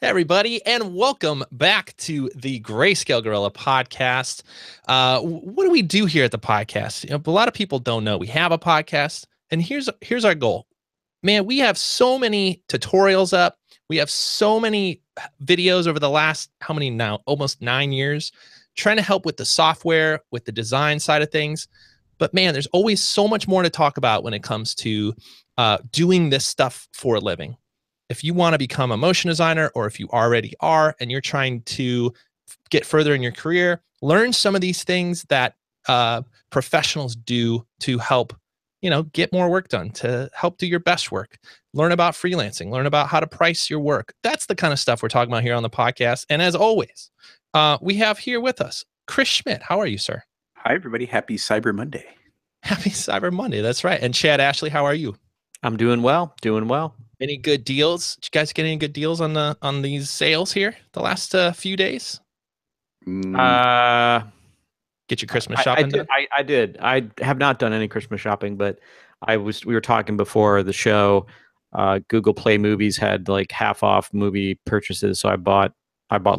Hey everybody, and welcome back to the Greyscalegorilla podcast. What do we do here at the podcast? A lot of people don't know we have a podcast, and here's our goal. Man, we have so many tutorials up. We have so many videos over the last, how many now? Almost 9 years, trying to help with the software, with the design side of things. But man, there's always so much more to talk about when it comes to doing this stuff for a living. If you want to become a motion designer, or if you already are and you're trying to get further in your career, learn some of these things that professionals do to help, get more work done, to help do your best work. Learn about freelancing, learn about how to price your work. That's the kind of stuff we're talking about here on the podcast. And as always, we have here with us Chris Schmidt. How are you, sir? Hi, everybody. Happy Cyber Monday. Happy Cyber Monday. That's right. And Chad Ashley, how are you? I'm doing well. Doing well. Any good deals? Did you guys get any good deals on these sales here the last few days? Get your Christmas shopping done? I did. I have not done any Christmas shopping, but we were talking before the show. Google Play Movies had like half off movie purchases, so I bought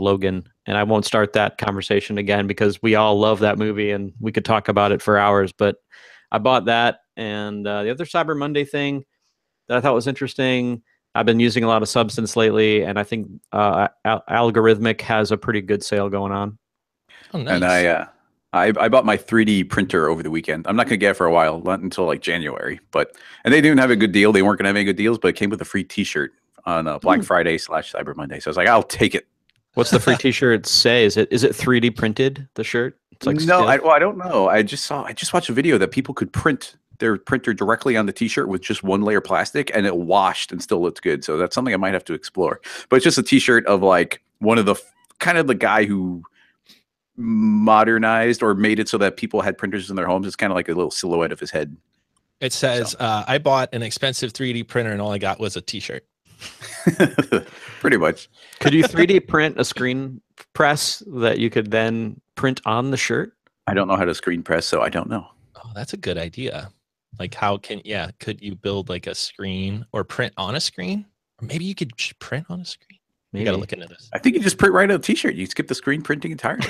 Logan, and I won't start that conversation again because we all love that movie and we could talk about it for hours. But I bought that, and the other Cyber Monday thing that I thought was interesting. I've been using a lot of Substance lately, and I think Algorithmic has a pretty good sale going on. Oh, nice. And I bought my 3D printer over the weekend. I'm not going to get it for a while, not until like January. And they didn't have a good deal. They weren't going to have any good deals, but it came with a free T-shirt on Black Friday / Cyber Monday. So I was like, I'll take it. What's the free T-shirt say? Is it 3D printed? The shirt? It's like no, I don't know. I just watched a video that people could print their printer directly on the T-shirt with just one layer of plastic, and it washed and still looked good. So that's something I might have to explore. But it's just a T-shirt of like one of the kind of the guy who modernized or made it so that people had printers in their homes. It's kind of like a little silhouette of his head. It says, I bought an expensive 3D printer and all I got was a T-shirt. Pretty much. Could you 3D print a screen press that you could then print on the shirt? I don't know how to screen press, so I don't know. Oh, that's a good idea. Like could you build like a screen or print on a screen? Or maybe you could print on a screen. Maybe. You got to look into this. I think you just print right on a T-shirt. You skip the screen printing entirely.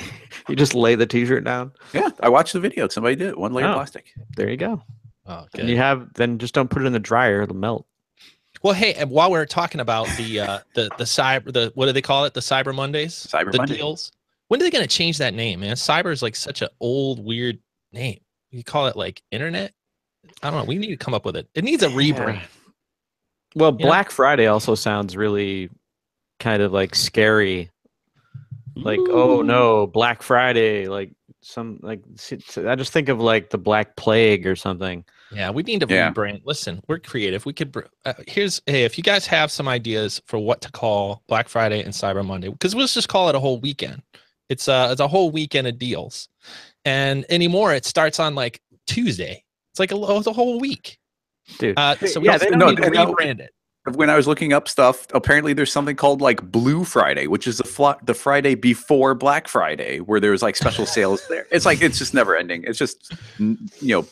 You just lay the T-shirt down? Yeah, I watched the video. Somebody did it. One layer of plastic. There you go. Oh, good. And then just don't put it in the dryer. It'll melt. Well, hey, and while we're talking about what do they call it? The Cyber Mondays? Cyber Monday. Deals. When are they going to change that name, man? Cyber is like such an old, weird name. You call it like internet? I don't know. We need to come up with it. It needs a rebrand. Yeah. Well, Black Friday also sounds really kind of like scary. Like, oh no, Black Friday. Like I just think of like the Black Plague or something. Yeah, we need to rebrand. Listen, we're creative. We could if you guys have some ideas for what to call Black Friday and Cyber Monday, because we'll just call it a whole weekend. It's a whole weekend of deals, and anymore it starts on like Tuesday. It's like it's a whole week, dude. So we need to rebrand it. When I was looking up stuff, apparently there's something called like Blue Friday, which is the Friday before Black Friday, where there's like special sales there. It's like it's just never ending. It's just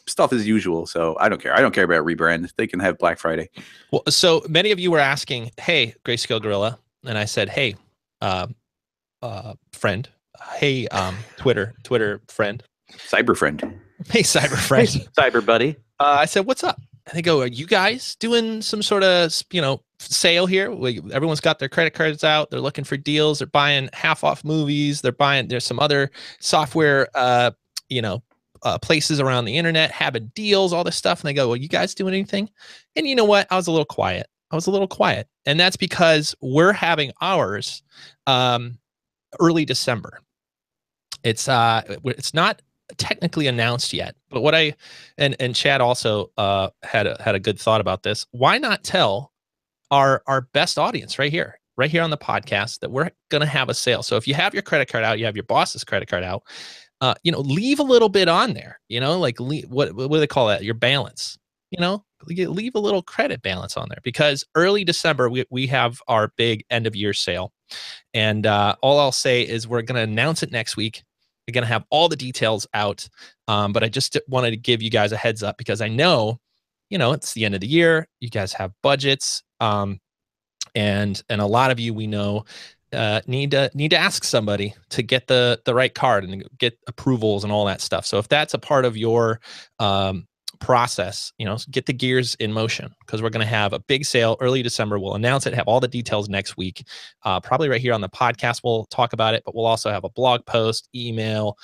stuff as usual. So I don't care. I don't care about rebrand. They can have Black Friday. Well, so many of you were asking, "Hey, Greyscalegorilla," and I said, "Hey, friend. Hey, Twitter friend. Cyber friend. Hey, cyber friend. Hey, cyber buddy." I said, "What's up?" And they go, "Are you guys doing some sort of, sale here? Everyone's got their credit cards out. They're looking for deals. They're buying half off movies. There's some other software, places around the internet having deals, all this stuff." And they go, "Well, you guys doing anything?" And you know what? I was a little quiet. And that's because we're having ours early December. It's not technically announced yet, but what and Chad also had a good thought about this. Why not tell our best audience right here on the podcast that we're gonna have a sale? So if you have your credit card out, you have your boss's credit card out, leave a little bit on there. Like what do they call that? Your balance. Leave a little credit balance on there, because early December we have our big end of year sale, and all I'll say is we're gonna announce it next week. We're going to have all the details out, but I just wanted to give you guys a heads up, because I know, it's the end of the year. You guys have budgets. And a lot of you, we know, need to ask somebody to get the right card and get approvals and all that stuff. So if that's a part of your process, get the gears in motion, because we're going to have a big sale early December. We'll announce it, have all the details next week, probably right here on the podcast. We'll talk about it, but we'll also have a blog post, email,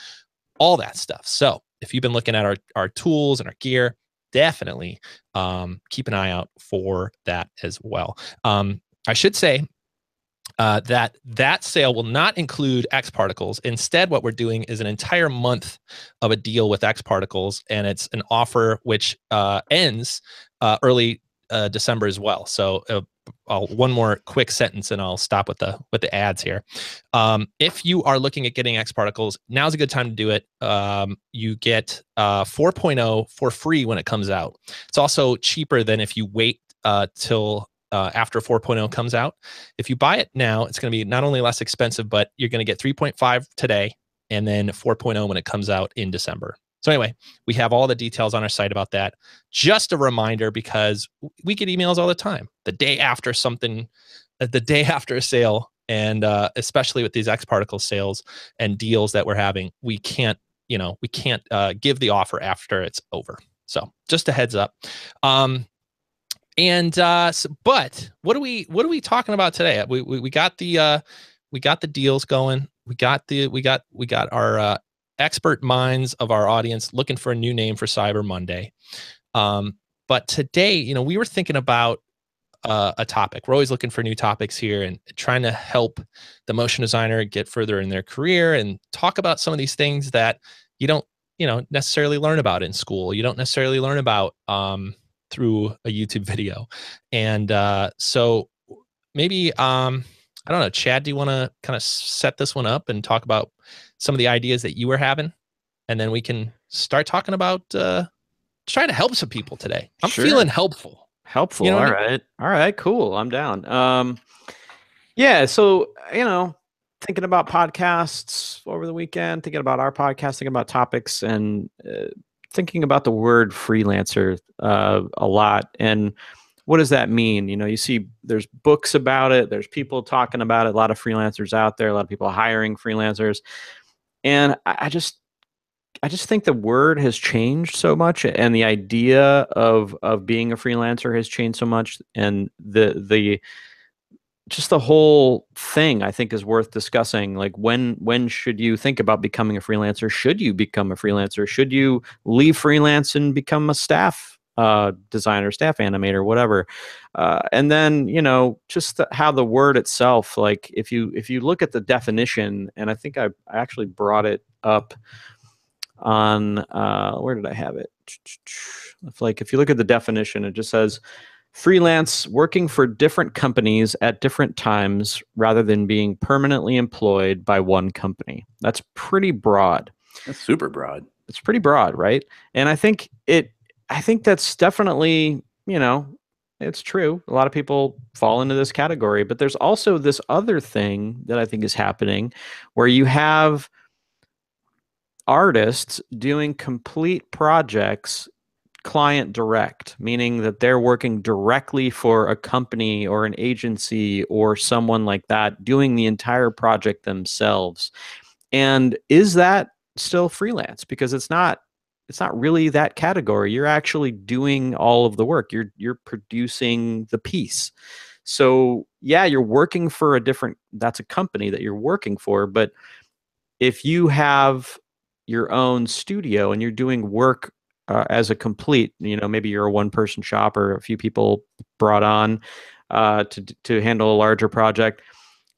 all that stuff. So if you've been looking at our tools and our gear, definitely keep an eye out for that as well. I should say that sale will not include X Particles. Instead, what we're doing is an entire month of a deal with X Particles, and it's an offer which ends early December as well. So one more quick sentence, and I'll stop with the ads here. If you are looking at getting X Particles, now's a good time to do it. You get 4.0 for free when it comes out. It's also cheaper than if you wait till after 4.0 comes out. If you buy it now, it's going to be not only less expensive, but you're going to get 3.5 today and then 4.0 when it comes out in December. So anyway, we have all the details on our site about that. Just a reminder, because we get emails all the time, the day after a sale, and especially with these X Particle sales and deals that we're having, we can't give the offer after it's over. So just a heads up. But what are we talking about today? We got the deals going. We got our expert minds of our audience looking for a new name for Cyber Monday. But today, we were thinking about a topic. We're always looking for new topics here and trying to help the motion designer get further in their career and talk about some of these things that you don't, necessarily learn about in school. You don't necessarily learn about through a YouTube video. And so maybe, I don't know, Chad, do you want to kind of set this one up and talk about some of the ideas that you were having? And then we can start talking about trying to help some people today. I'm feeling helpful. Helpful. All right. All right, cool. I'm down. Yeah. So, thinking about podcasts over the weekend, thinking about our podcast, thinking about topics, and thinking about the word freelancer a lot. And what does that mean? You see there's books about it. There's people talking about it. A lot of freelancers out there, a lot of people hiring freelancers. And I just think the word has changed so much, and the idea of being a freelancer has changed so much. And the whole thing, I think, is worth discussing. Like, when should you think about becoming a freelancer? Should you become a freelancer? Should you leave freelance and become a staff designer, staff animator, whatever? And then, just how the word itself, like if you look at the definition, and I think I actually brought it up on, where did I have it? Like, if you look at the definition, it just says, freelance, working for different companies at different times rather than being permanently employed by one company. That's pretty broad. That's super broad. It's pretty broad, right? And I think that's definitely, it's true. A lot of people fall into this category, but there's also this other thing that I think is happening where you have artists doing complete projects client direct, meaning that they're working directly for a company or an agency or someone like that, doing the entire project themselves. And is that still freelance? Because it's not really that category. You're actually doing all of the work. You're producing the piece. So yeah, you're working for that's a company that you're working for. But if you have your own studio and you're doing work as a complete, maybe you're a one-person shop or a few people brought on to handle a larger project,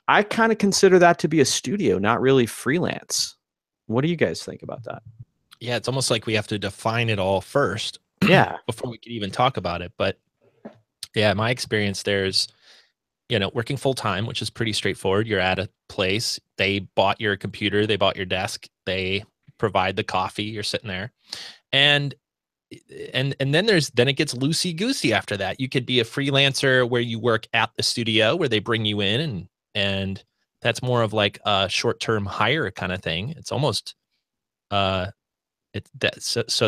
I kind of consider that to be a studio, not really freelance. What do you guys think about that? Yeah, it's almost like we have to define it all first. Yeah. Before we can even talk about it. But yeah, in my experience, there's, working full time, which is pretty straightforward. You're at a place, they bought your computer, they bought your desk, they provide the coffee, you're sitting there. And then it gets loosey goosey after that. You could be a freelancer where you work at the studio where they bring you in, and that's more of like a short-term hire kind of thing. It's almost so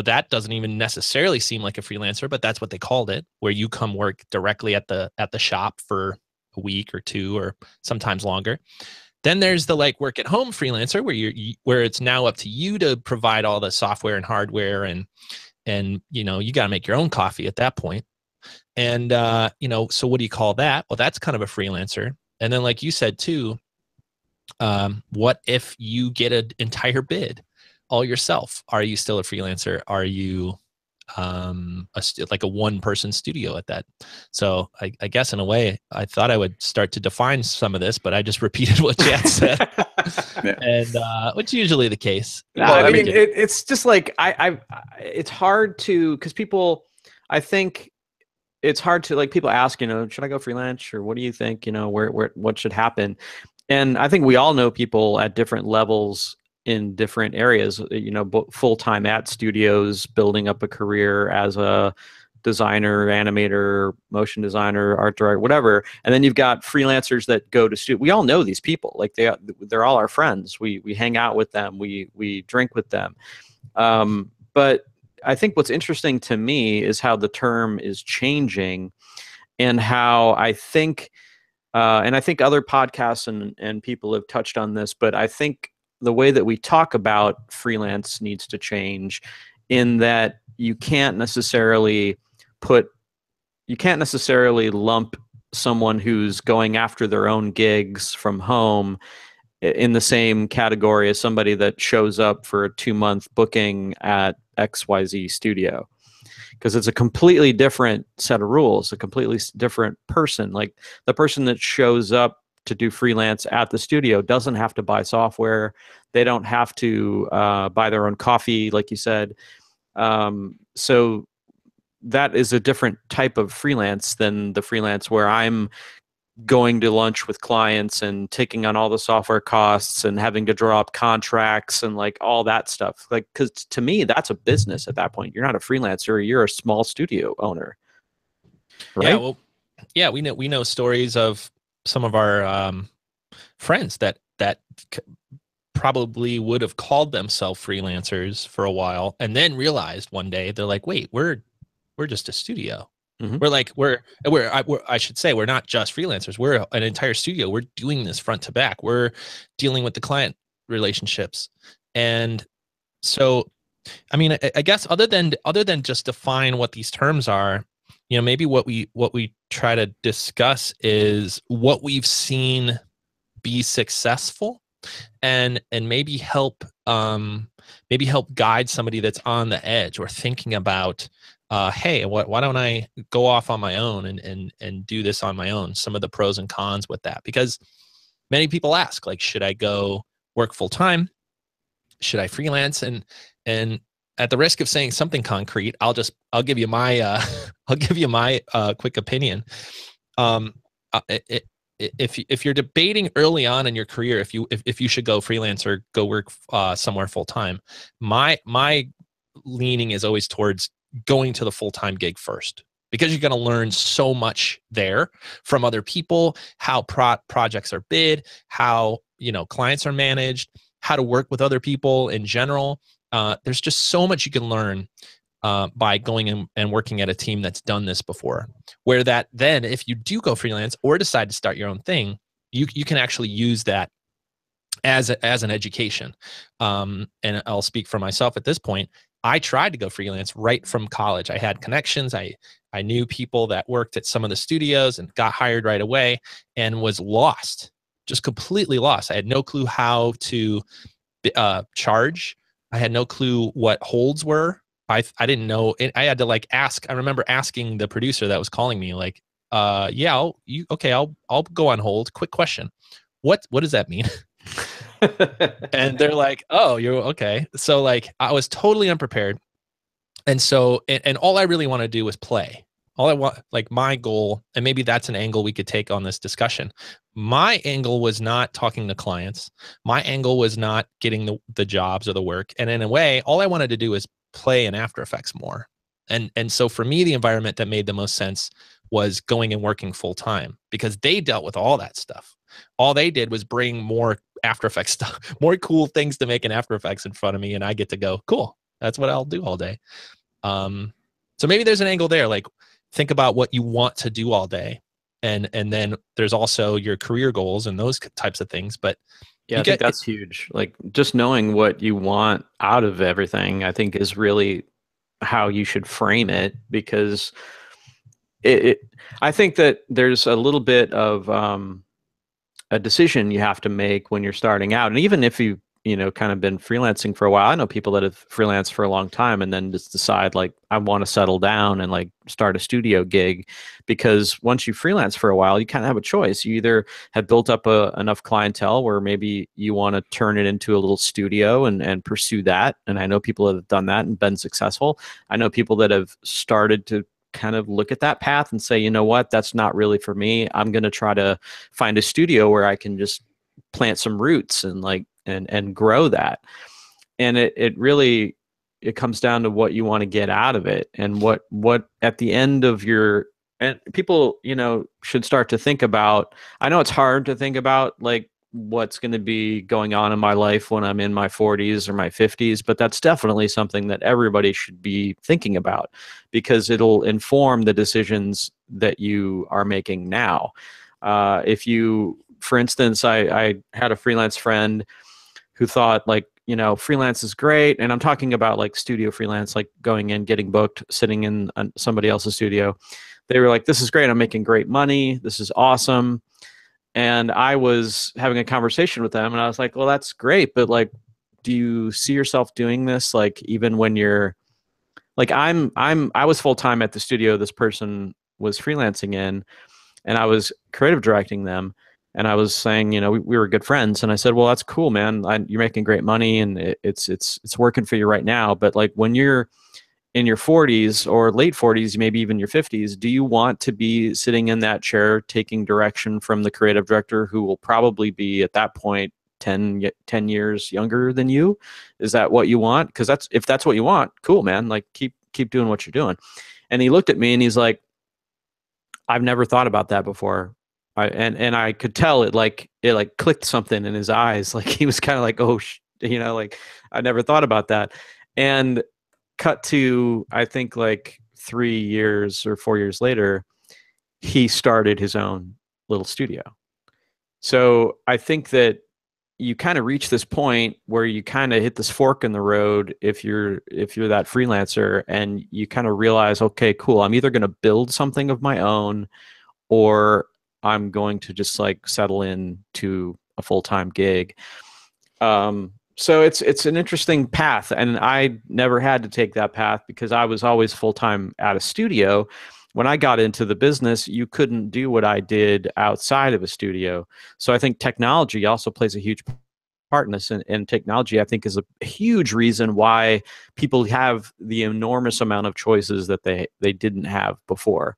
that doesn't even necessarily seem like a freelancer, but that's what they called it, where you come work directly at the shop for a week or two, or sometimes longer. Then there's the like work at home freelancer where it's now up to you to provide all the software and hardware, and you know, you got to make your own coffee at that point. And you know, so what do you call that? Well, that's kind of a freelancer. And then like you said too, what if you get an entire bid all yourself? Are you still a freelancer? Are you like a one-person studio at that? So I guess in a way, I thought I would start to define some of this, but I just repeated what Chad said. Yeah. And which is usually the case. Well, I mean, it's just like it's hard to, because people, I think it's hard to, like, people ask, you know, should I go freelance, or what do you think, you know, what should happen? And I think we all know people at different levels in different areas, you know, full-time at studios, building up a career as a designer, animator, motion designer, art director, whatever. And then you've got freelancers that go to studio. We all know these people. Like they're all our friends. We hang out with them. We drink with them. But I think what's interesting to me is how the term is changing, and how I think, and I think other podcasts and people have touched on this, but I think the way that we talk about freelance needs to change, in that you can't necessarily lump someone who's going after their own gigs from home in the same category as somebody that shows up for a 2-month booking at XYZ studio, because it's a completely different set of rules, a completely different person. Like, the person that shows up to do freelance at the studio doesn't have to buy software. They don't have to buy their own coffee, like you said. So that is a different type of freelance than the freelance where I'm going to lunch with clients and taking on all the software costs and having to draw up contracts and like all that stuff. Like, because to me, that's a business at that point. You're not a freelancer, you're a small studio owner. Right? Yeah, well, yeah, we know stories of some of our friends that probably would have called themselves freelancers for a while, and then realized one day they're like, wait, we're just a studio. Mm-hmm. I should say, we're not just freelancers. We're an entire studio. We're doing this front to back. We're dealing with the client relationships. And so, I mean, I guess other than just define what these terms are, you know, maybe what we try to discuss is what we've seen be successful, and maybe help guide somebody that's on the edge or thinking about, hey, why don't I go off on my own and do this on my own? Some of the pros and cons with that, because many people ask, like, should I go work full time? Should I freelance? And at the risk of saying something concrete, I'll give you my quick opinion. If you're debating early on in your career if you should go freelance or go work somewhere full time, my leaning is always towards going to the full-time gig first, because you're going to learn so much there from other people, how projects are bid, how, you know, clients are managed, how to work with other people in general. There's just so much you can learn by going and working at a team that's done this before, where that then if you do go freelance or decide to start your own thing, you can actually use that as an education. And I'll speak for myself at this point. I tried to go freelance right from college. I had connections. I knew people that worked at some of the studios and got hired right away, and was lost, just completely lost. I had no clue how to charge. I had no clue what holds were. I didn't know. I had to like ask. I remember asking the producer that was calling me, like, yeah, I'll go on hold. Quick question. What does that mean? And they're like, oh, you're okay. So like, I was totally unprepared. And so, and all I really want to do was play. All I want, like, my goal, and maybe that's an angle we could take on this discussion. My angle was not talking to clients. My angle was not getting the jobs or the work. And in a way, all I wanted to do is play in After Effects more. And so for me, the environment that made the most sense was going and working full time, because they dealt with all that stuff. All they did was bring more After Effects stuff, more cool things to make in After Effects in front of me, and I get to go, cool, that's what I'll do all day. So maybe there's an angle there, like, think about what you want to do all day, and then there's also your career goals and those types of things. But Yeah, you I think get that's huge. Like just knowing what you want out of everything, I think is really how you should frame it, because I think that there's a little bit of a decision you have to make when you're starting out. And even if you kind of been freelancing for a while, I know people that have freelanced for a long time and then just decide like, I want to settle down and like start a studio gig. Because once you freelance for a while, you kind of have a choice. You either have built up enough clientele where maybe you want to turn it into a little studio and pursue that. And I know people that have done that and been successful. I know people that have started to kind of look at that path and say, you know what, that's not really for me. I'm going to try to find a studio where I can just plant some roots and like and grow that. And it really, it comes down to what you want to get out of it, and what at the end of your, and people should start to think about. I know it's hard to think about like what's going to be going on in my life when I'm in my 40s or my 50s, but that's definitely something that everybody should be thinking about, because it'll inform the decisions that you are making now. If you, for instance, I had a freelance friend who thought like, freelance is great. And I'm talking about like studio freelance, like going in, getting booked, sitting in somebody else's studio. They were like, this is great. I'm making great money. This is awesome. And I was having a conversation with them and I was like, well, that's great. But like, do you see yourself doing this? Like, even when you're like, I was full-time at the studio this person was freelancing in, and I was creative directing them. And I was saying, we were good friends. And I said, well, that's cool, man. You're making great money and it's working for you right now. But like when you're in your 40s or late 40s, maybe even your 50s, do you want to be sitting in that chair taking direction from the creative director who will probably be at that point 10 years younger than you? Is that what you want? Because if that's what you want, cool, man. Like keep doing what you're doing. And he looked at me and he's like, I've never thought about that before. And I could tell it clicked something in his eyes. Like he was kind of like, oh, like I never thought about that. And cut to, I think like 3 years or 4 years later, he started his own little studio. So I think that you kind of reach this point where you kind of hit this fork in the road if you're that freelancer, and you kind of realize, okay, cool, I'm either going to build something of my own, or I'm going to just like settle in to a full-time gig. So it's an interesting path, and I never had to take that path because I was always full-time at a studio. When I got into the business, you couldn't do what I did outside of a studio. So I think technology also plays a huge part in this, and technology, I think, is a huge reason why people have the enormous amount of choices that they didn't have before.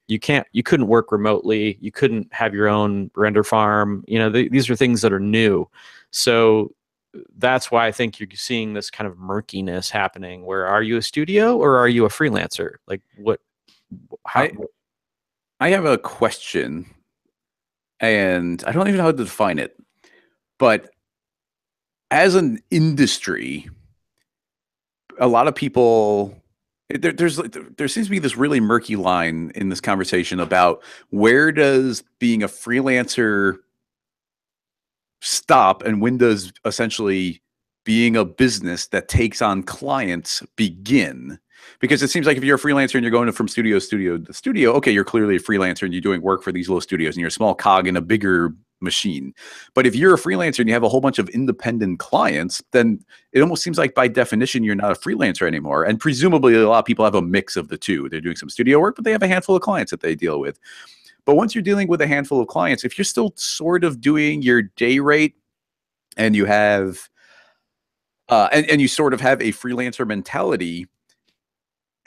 You couldn't work remotely. You couldn't have your own render farm. These are things that are new. So that's why I think you're seeing this kind of murkiness happening, where are you a studio or are you a freelancer? Like how? I have a question, and I don't even know how to define it, but as an industry, a lot of people, there seems to be this really murky line in this conversation about where does being a freelancer stop and when does essentially being a business that takes on clients begin. Because it seems like if you're a freelancer and you're going from studio to studio, okay, you're clearly a freelancer and you're doing work for these little studios and you're a small cog in a bigger machine. But if you're a freelancer and you have a whole bunch of independent clients, then it almost seems like by definition you're not a freelancer anymore. And presumably a lot of people have a mix of the two. They're doing some studio work, but they have a handful of clients that they deal with. But once you're dealing with a handful of clients, if you're still sort of doing your day rate and you have and you sort of have a freelancer mentality,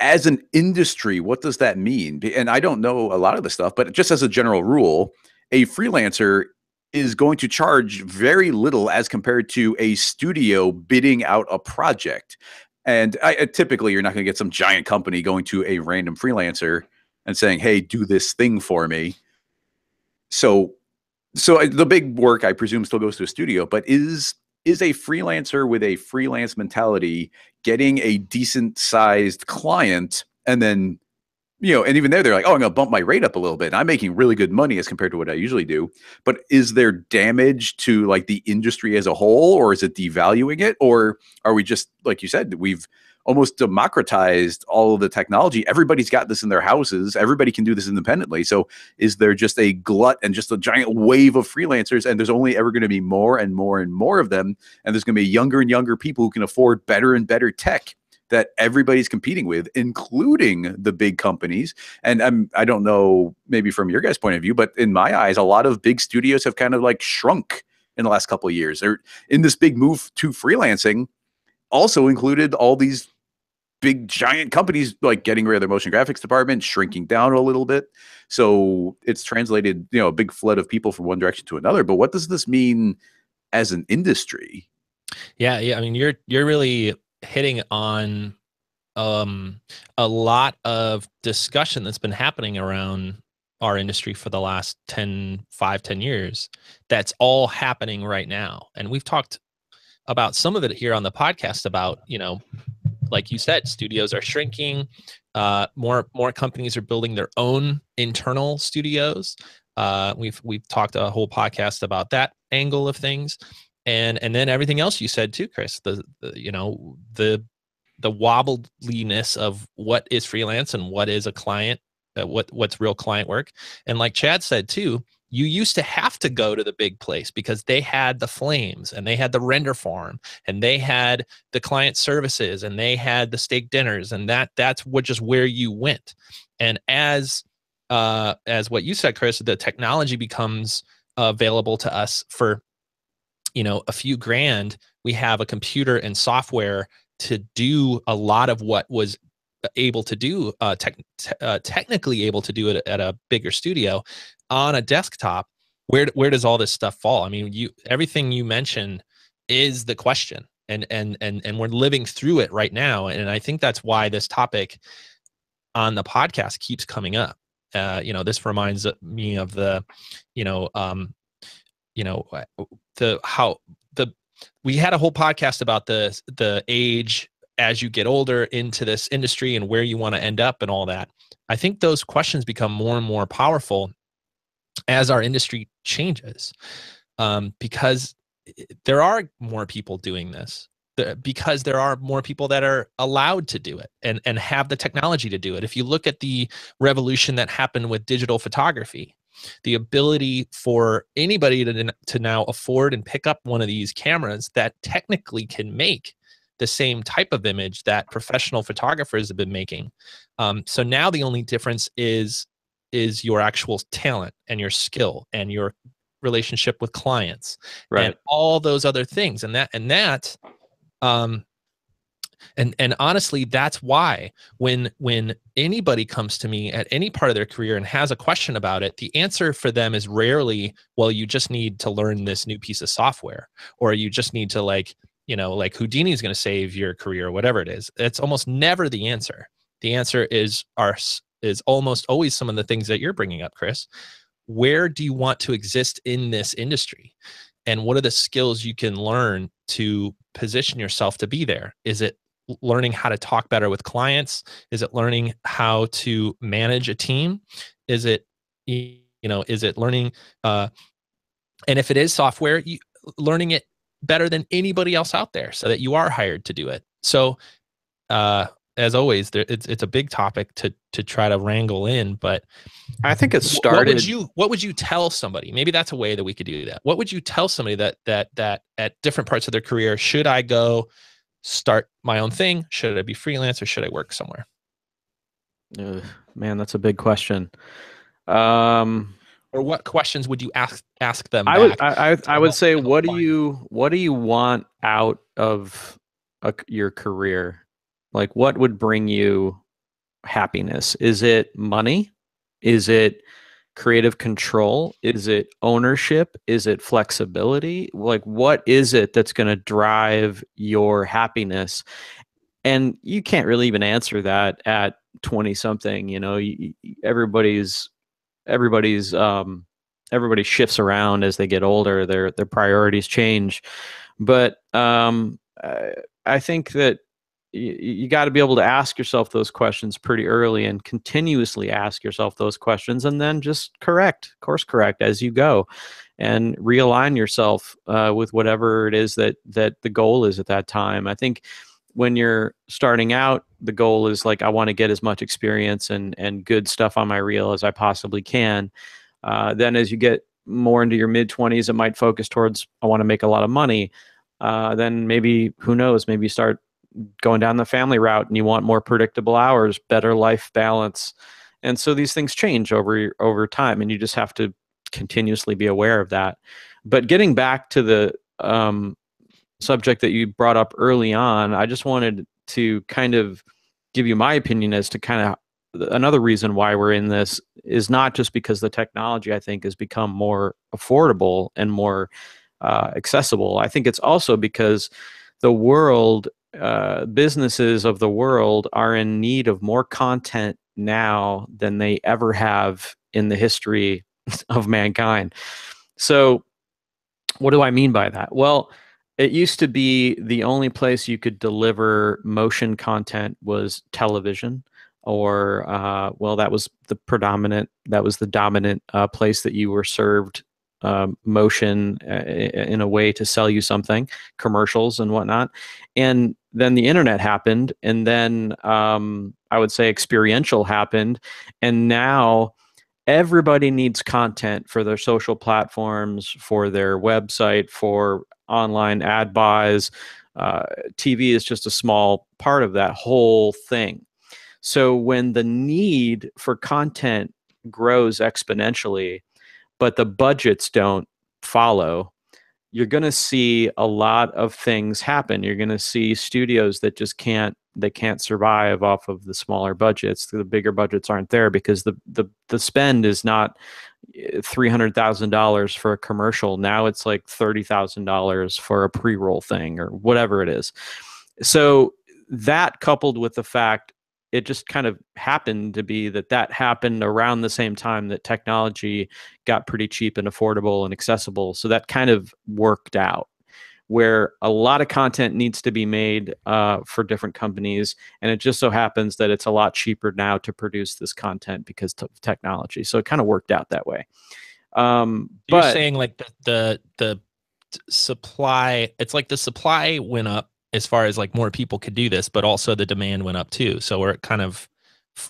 as an industry, what does that mean? And I don't know a lot of the stuff, but just as a general rule, a freelancer is going to charge very little as compared to a studio bidding out a project. And typically, you're not going to get some giant company going to a random freelancer and saying, hey, do this thing for me. So the big work, I presume, still goes to a studio, but is a freelancer with a freelance mentality getting a decent sized client and then and even there, they're like, oh, I'm going to bump my rate up a little bit. I'm making really good money as compared to what I usually do. But is there damage to like the industry as a whole, or is it devaluing it? Or are we just, like you said, we've almost democratized all of the technology. Everybody's got this in their houses. Everybody can do this independently. So is there just a glut and just a giant wave of freelancers, and there's only ever going to be more and more and more of them? And there's going to be younger and younger people who can afford better and better tech that everybody's competing with, including the big companies. And I don't know, maybe from your guys' point of view, but in my eyes, a lot of big studios have kind of like shrunk in the last couple of years. They're in this big move to freelancing, also included all these big giant companies like getting rid of their motion graphics department, shrinking down a little bit. So it's translated, a big flood of people from one direction to another. But what does this mean as an industry? Yeah. I mean, you're really hitting on a lot of discussion that's been happening around our industry for the last 10 years. That's all happening right now. And we've talked about some of it here on the podcast about, like you said, studios are shrinking. More companies are building their own internal studios. We've talked a whole podcast about that angle of things. And then everything else you said too, Chris, the wobbliness of what is freelance and what is a client, what's real client work. And like Chad said too, you used to have to go to the big place because they had the flames and they had the render farm and they had the client services and they had the steak dinners, and that's just where you went. And as what you said, Chris, the technology becomes available to us for a few grand. We have a computer and software to do a lot of what was able to do, technically able to do it at a bigger studio on a desktop. Where does all this stuff fall? I mean, everything you mentioned is the question, and we're living through it right now. And I think that's why this topic on the podcast keeps coming up. This reminds me of we had a whole podcast about the age as you get older into this industry and where you want to end up and all that. I think those questions become more and more powerful as our industry changes, because there are more people doing this, because there are more people that are allowed to do it and have the technology to do it. If you look at the revolution that happened with digital photography, the ability for anybody to now afford and pick up one of these cameras that technically can make the same type of image that professional photographers have been making. So now the only difference is your actual talent and your skill and your relationship with clients, right, and all those other things. And honestly, that's why when anybody comes to me at any part of their career and has a question about it, the answer for them is rarely, well, you just need to learn this new piece of software, or you just need to like Houdini is going to save your career, or whatever it is. It's almost never the answer. The answer is almost always some of the things that you're bringing up, Chris. Where do you want to exist in this industry? And what are the skills you can learn to position yourself to be there? Is it learning how to talk better with clients? Is it learning how to manage a team? Is it learning, and if it is software, learning it better than anybody else out there so that you are hired to do it. So, as always, it's a big topic to try to wrangle in, but I think it started. What would you tell somebody? Maybe that's a way that we could do that. What would you tell somebody that at different parts of their career, should I go start my own thing? Should I be freelance, or should I work somewhere? Man, that's a big question. Or what questions would you ask them? I would say, what do you want out of your career? Like, what would bring you happiness? Is it money? Is it creative control? Is it ownership? Is it flexibility? Like, what is it that's going to drive your happiness? And you can't really even answer that at 20 something. Everybody shifts around as they get older. Their priorities change. But I think that you got to be able to ask yourself those questions pretty early and continuously ask yourself those questions, and then just course correct as you go, and realign yourself with whatever it is that the goal is at that time. I think when you're starting out, the goal is like, I want to get as much experience and good stuff on my reel as I possibly can. Then as you get more into your mid-20s, it might focus towards, I want to make a lot of money. Then maybe, who knows, maybe you start going down the family route and you want more predictable hours, better life balance. And so these things change over time, and you just have to continuously be aware of that. But getting back to the subject that you brought up early on, I just wanted to kind of give you my opinion as to kind of another reason why we're in this is not just because the technology, I think, has become more affordable and more accessible. I think it's also because the world, businesses of the world are in need of more content now than they ever have in the history of mankind. So what do I mean by that? Well, it used to be the only place you could deliver motion content was television, or well, that was the dominant place that you were served motion in a way to sell you something, commercials and whatnot. And then the internet happened, and then I would say experiential happened, and now everybody needs content for their social platforms, for their website, for online ad buys. TV is just a small part of that whole thing. So when the need for content grows exponentially, but the budgets don't follow, you're going to see a lot of things happen. You're going to see studios that just can't survive off of the smaller budgets. The bigger budgets aren't there because the spend is not $300,000 for a commercial. Now it's like $30,000 for a pre-roll thing or whatever it is. So that, coupled with the fact it just kind of happened to be that happened around the same time that technology got pretty cheap and affordable and accessible. So that kind of worked out, where a lot of content needs to be made for different companies. And it just so happens that it's a lot cheaper now to produce this content because of technology. So it kind of worked out that way. You're saying like the supply, it's like the supply went up as far as like more people could do this, but also the demand went up too. So where it kind of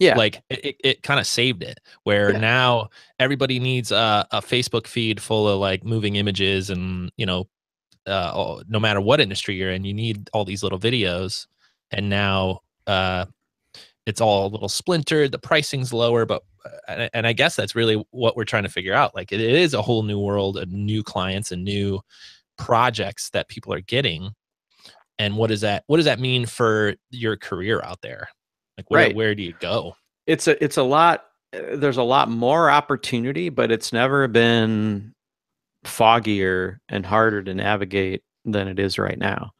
like it kind of saved it, where now everybody needs a Facebook feed full of like moving images, and no matter what industry you're in, you need all these little videos. And now it's all a little splintered, the pricing's lower, but and I guess that's really what we're trying to figure out. Like it is a whole new world of new clients and new projects that people are getting. And what does that mean for your career out there? Like where do you go? It's a lot. There's a lot more opportunity, but it's never been foggier and harder to navigate than it is right now.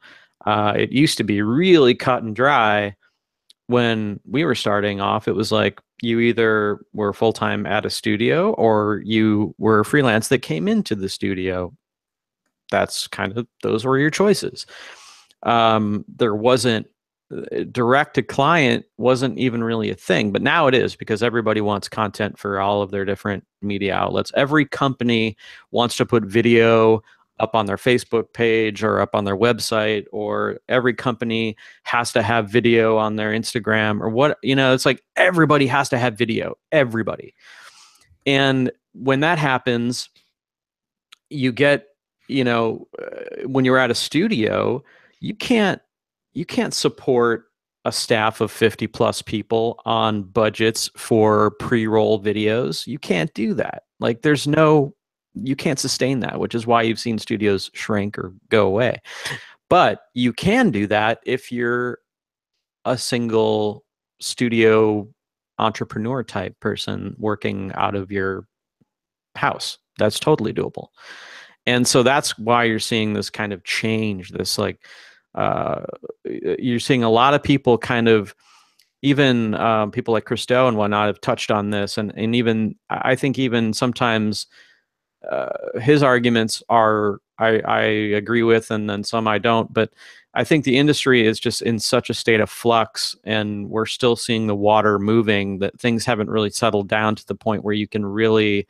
It used to be really cut and dry when we were starting off. It was like you either were full-time at a studio or you were freelance that came into the studio. That's kind of, those were your choices. There wasn't, direct to client wasn't even really a thing, but now it is, because everybody wants content for all of their different media outlets. Every company wants to put video up on their Facebook page or up on their website, or every company has to have video on their Instagram, or what, it's like everybody has to have video, everybody. And when that happens, you get, when you're at a studio, you can't support a staff of 50 plus people on budgets for pre-roll videos. You can't do that. Like you can't sustain that, which is why you've seen studios shrink or go away. But you can do that if you're a single studio entrepreneur type person working out of your house. That's totally doable. And so that's why you're seeing this kind of change, this like, you're seeing a lot of people kind of, even people like Christo and whatnot have touched on this. And even, I think even sometimes his arguments are I agree with, and then some I don't. But I think the industry is just in such a state of flux, and we're still seeing the water moving, that things haven't really settled down to the point where you can really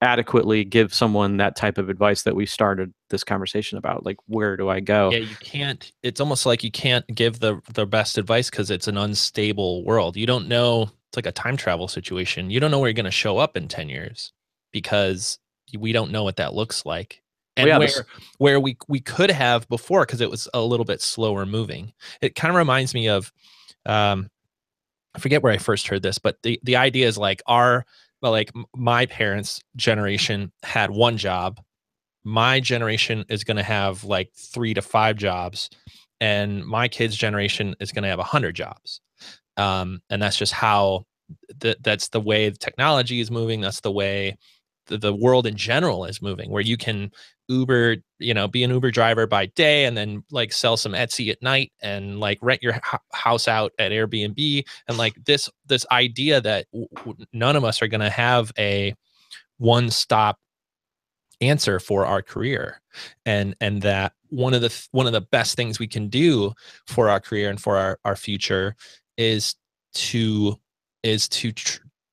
adequately give someone that type of advice that we started this conversation about. Like, where do I go? Yeah, you can't. It's almost like you can't give the best advice because it's an unstable world. You don't know. It's like a time travel situation. You don't know where you're going to show up in 10 years because we don't know what that looks like. And Well, yeah, where we could have before, because it was a little bit slower moving. It kind of reminds me of, I forget where I first heard this, but the idea is like my parents' generation had one job. My generation is going to have like 3 to 5 jobs, and my kids' generation is going to have 100 jobs. And that's just how that's the way the technology is moving. That's the way the world in general is moving, where you can Uber, be an Uber driver by day and then like sell some Etsy at night and like rent your house out at Airbnb. And like this idea that none of us are going to have a one-stop answer for our career, and that one of the best things we can do for our career and for our future is to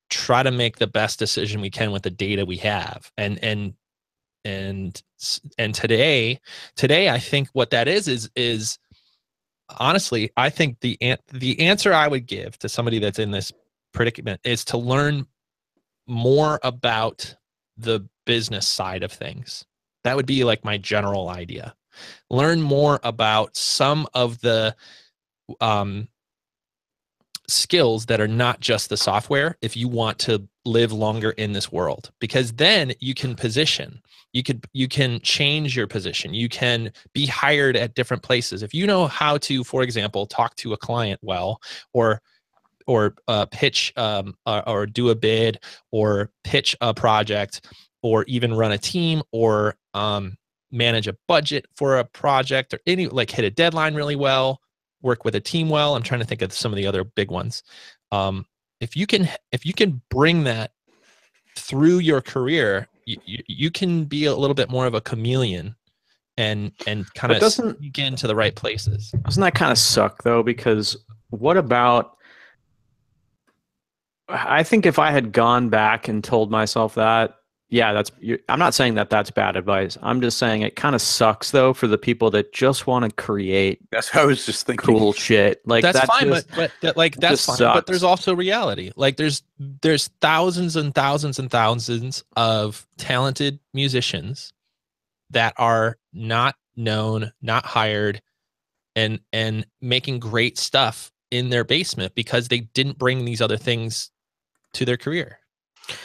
try to make the best decision we can with the data we have. And today I think what that is honestly, I think the answer I would give to somebody that's in this predicament is to learn more about the business side of things. That would be like my general idea. Learn more about some of the skills that are not just the software if you want to live longer in this world, because then you can position, you can change your position, you can be hired at different places. If you know how to, for example, talk to a client well, or pitch or do a bid or pitch a project, or even run a team, or manage a budget for a project, or like hit a deadline really well, work with a team well. I'm trying to think of some of the other big ones. If you can bring that through your career, you can be a little bit more of a chameleon and kind of get into the right places. Doesn't that kind of suck though? Because what about, I think if I had gone back and told myself that, yeah, I'm not saying that that's bad advice. I'm just saying it kind of sucks though for the people that just want to create. That's what I was just thinking. Cool shit. Like that's fine, just, but that's fine. Sucks. But there's also reality. Like there's thousands and thousands and thousands of talented musicians that are not known, not hired, and making great stuff in their basement because they didn't bring these other things to their career.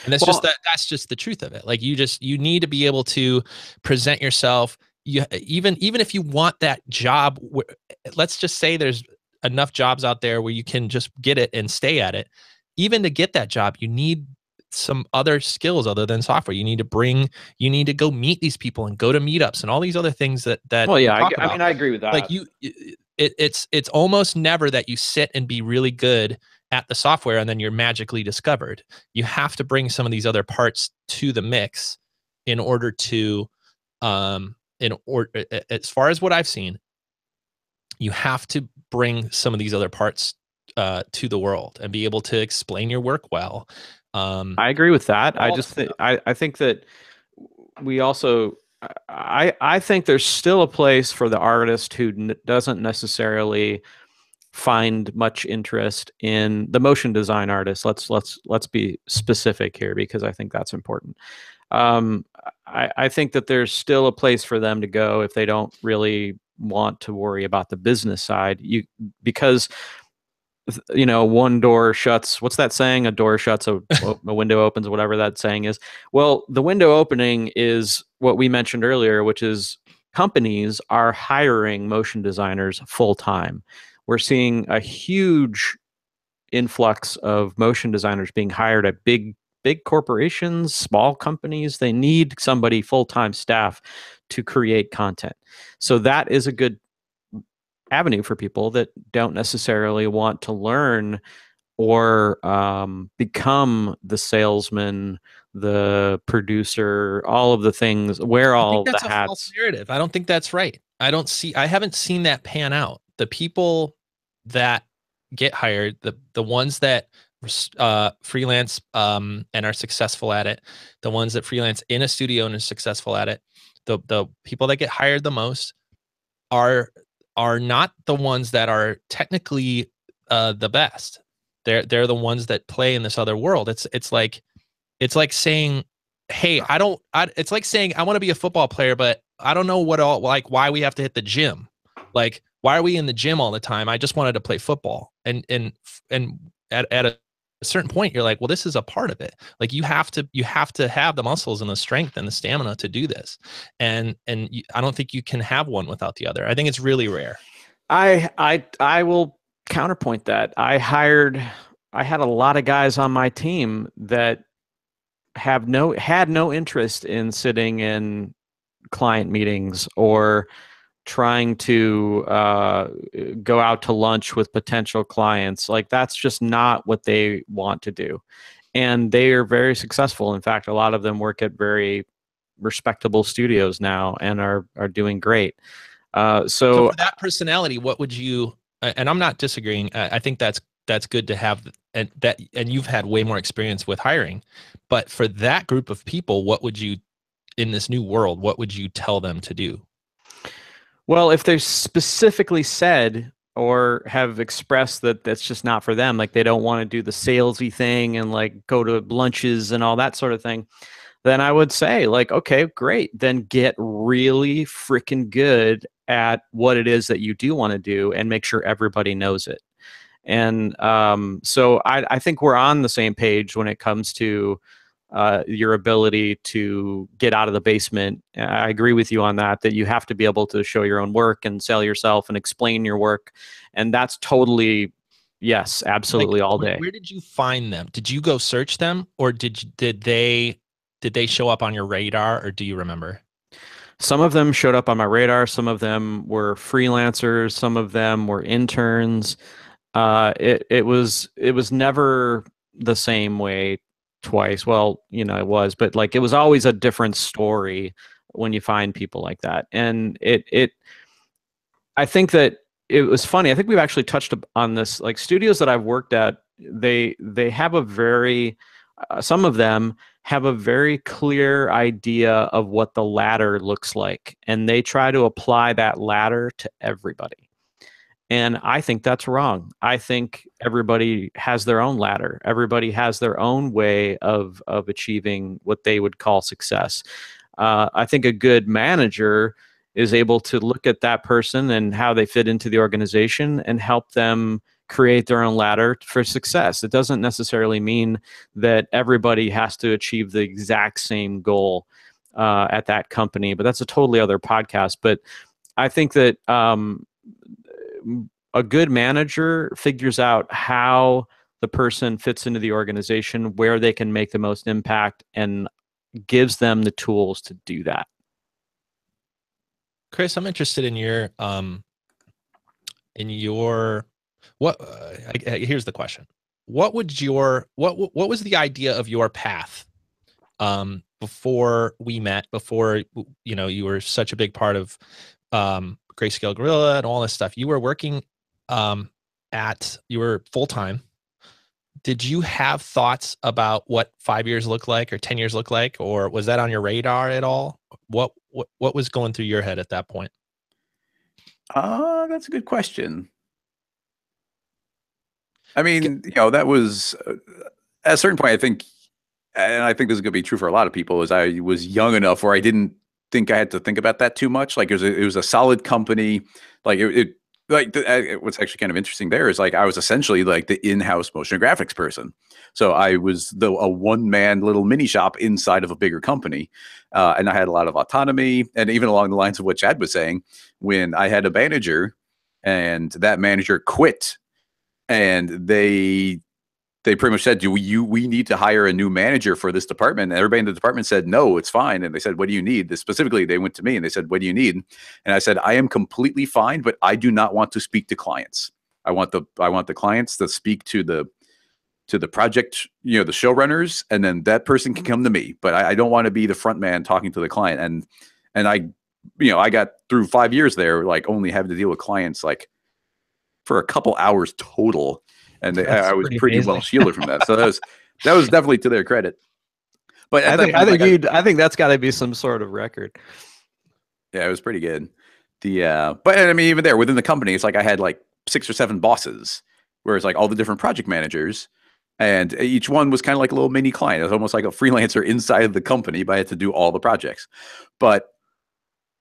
And that's that's just the truth of it. Like you need to be able to present yourself. You even if you want that job, let's just say there's enough jobs out there where you can just get it and stay at it. Even to get that job, you need some other skills other than software. You need to go meet these people and go to meetups and all these other things that well, yeah, I mean, I agree with that. Like it's almost never that you sit and be really good at the software and then you're magically discovered. You have to bring some of these other parts to the mix in order to, as far as what I've seen, you have to bring some of these other parts to the world and be able to explain your work well. I agree with that. I just think, I think that we also, I think there's still a place for the artist who doesn't necessarily find much interest in the motion design artist. Let's be specific here because I think that's important. I think that there's still a place for them to go if they don't really want to worry about the business side. Because one door shuts. What's that saying? A door shuts, a window opens, whatever that saying is. Well, the window opening is what we mentioned earlier, which is companies are hiring motion designers full time. We're seeing a huge influx of motion designers being hired at big corporations, small companies. They need somebody full-time staff to create content. So that is a good avenue for people that don't necessarily want to learn or become the salesman, the producer, all of the things, wear I think all the that's a false hats. narrative. I don't think that's right. I haven't seen that pan out. The people that get hired, the ones that freelance and are successful at it, the ones that freelance in a studio and are successful at it, the people that get hired the most are not the ones that are technically the best. They're the ones that play in this other world. It's like saying, hey, it's like saying I want to be a football player, but I don't know why we have to hit the gym. Like, why are we in the gym all the time? I just wanted to play football. And at a certain point, you're like, well, this is a part of it. Like, you have to have the muscles and the strength and the stamina to do this. And I don't think you can have one without the other. I think it's really rare. I will counterpoint that. I had a lot of guys on my team that had no interest in sitting in client meetings or trying to go out to lunch with potential clients. Like, that's just not what they want to do. And they are very successful. In fact, a lot of them work at very respectable studios now and are doing great. So for that personality, what would you, and I'm not disagreeing, I think that's good to have, and you've had way more experience with hiring, but for that group of people, what would you, in this new world, what would you tell them to do? Well, if they're specifically said or have expressed that that's just not for them, like they don't want to do the salesy thing and like go to lunches and all that sort of thing, then I would say, like, okay, great. Then get really freaking good at what it is that you do want to do and make sure everybody knows it. And so I think we're on the same page when it comes to your ability to get out of the basement. I agree with you on that you have to be able to show your own work and sell yourself and explain your work. And that's totally, yes, absolutely, all day. Where did you find them? Did you go search them, or did they show up on your radar, or do you remember? Some of them showed up on my radar. Some of them were freelancers. Some of them were interns. It was never the same way twice. Well, it was, but like, it was always a different story when you find people like that. And I think that it was funny. I think we've actually touched on this, like studios that I've worked at, they have a very, some of them have a very clear idea of what the ladder looks like. And they try to apply that ladder to everybody. And I think that's wrong. I think everybody has their own ladder. Everybody has their own way of achieving what they would call success. I think a good manager is able to look at that person and how they fit into the organization and help them create their own ladder for success. It doesn't necessarily mean that everybody has to achieve the exact same goal at that company, but that's a totally other podcast. But I think that a good manager figures out how the person fits into the organization, where they can make the most impact, and gives them the tools to do that. Chris, I'm interested in your what here's the question. What was the idea of your path before we met, before you were such a big part of Greyscalegorilla and all this stuff? You were working you were full-time. Did you have thoughts about what 5 years look like or 10 years look like, or was that on your radar at all? What was going through your head at that point? That's a good question. I mean, that was at a certain point, I think, and I think this is going to be true for a lot of people, is I was young enough where I didn't think I had to think about that too much. Like, it was a solid company. Like what's actually kind of interesting there is, like, I was essentially like the in-house motion graphics person. So I was a one-man little mini shop inside of a bigger company. And I had a lot of autonomy. And even along the lines of what Chad was saying, when I had a manager and that manager quit, and they pretty much said, we need to hire a new manager for this department. And everybody in the department said, no, it's fine. And they said, what do you need? Specifically, they went to me and they said, what do you need? And I said, I am completely fine, but I do not want to speak to clients. I want the clients to speak to to the project, the showrunners, and then that person can come to me. But I don't want to be the front man talking to the client. And I got through 5 years there, like only having to deal with clients like for a couple hours total, and I was pretty well shielded from that. So that was definitely to their credit. But I think that's got to be some sort of record. Yeah, it was pretty good. But I mean, even there within the company, it's like I had like 6 or 7 bosses, whereas like all the different project managers, and each one was kind of like a little mini client. It was almost like a freelancer inside of the company, but I had to do all the projects. But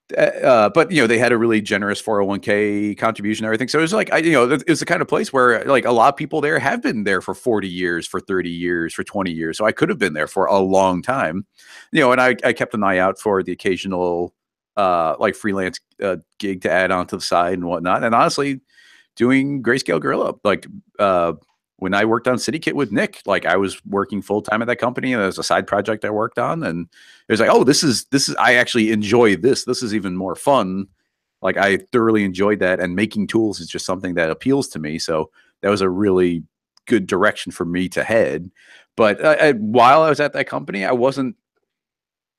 they had a really generous 401k contribution and everything. So it was like, it's the kind of place where like a lot of people there have been there for 40 years, for 30 years, for 20 years. So I could have been there for a long time, and I kept an eye out for the occasional like freelance gig to add on to the side and whatnot. And honestly, doing Greyscalegorilla, like when I worked on CityKit with Nick, like I was working full time at that company, and there was a side project I worked on, and it was like, oh, this is I actually enjoy this. This is even more fun. Like I thoroughly enjoyed that, and making tools is just something that appeals to me. So that was a really good direction for me to head. But while I was at that company, I wasn't.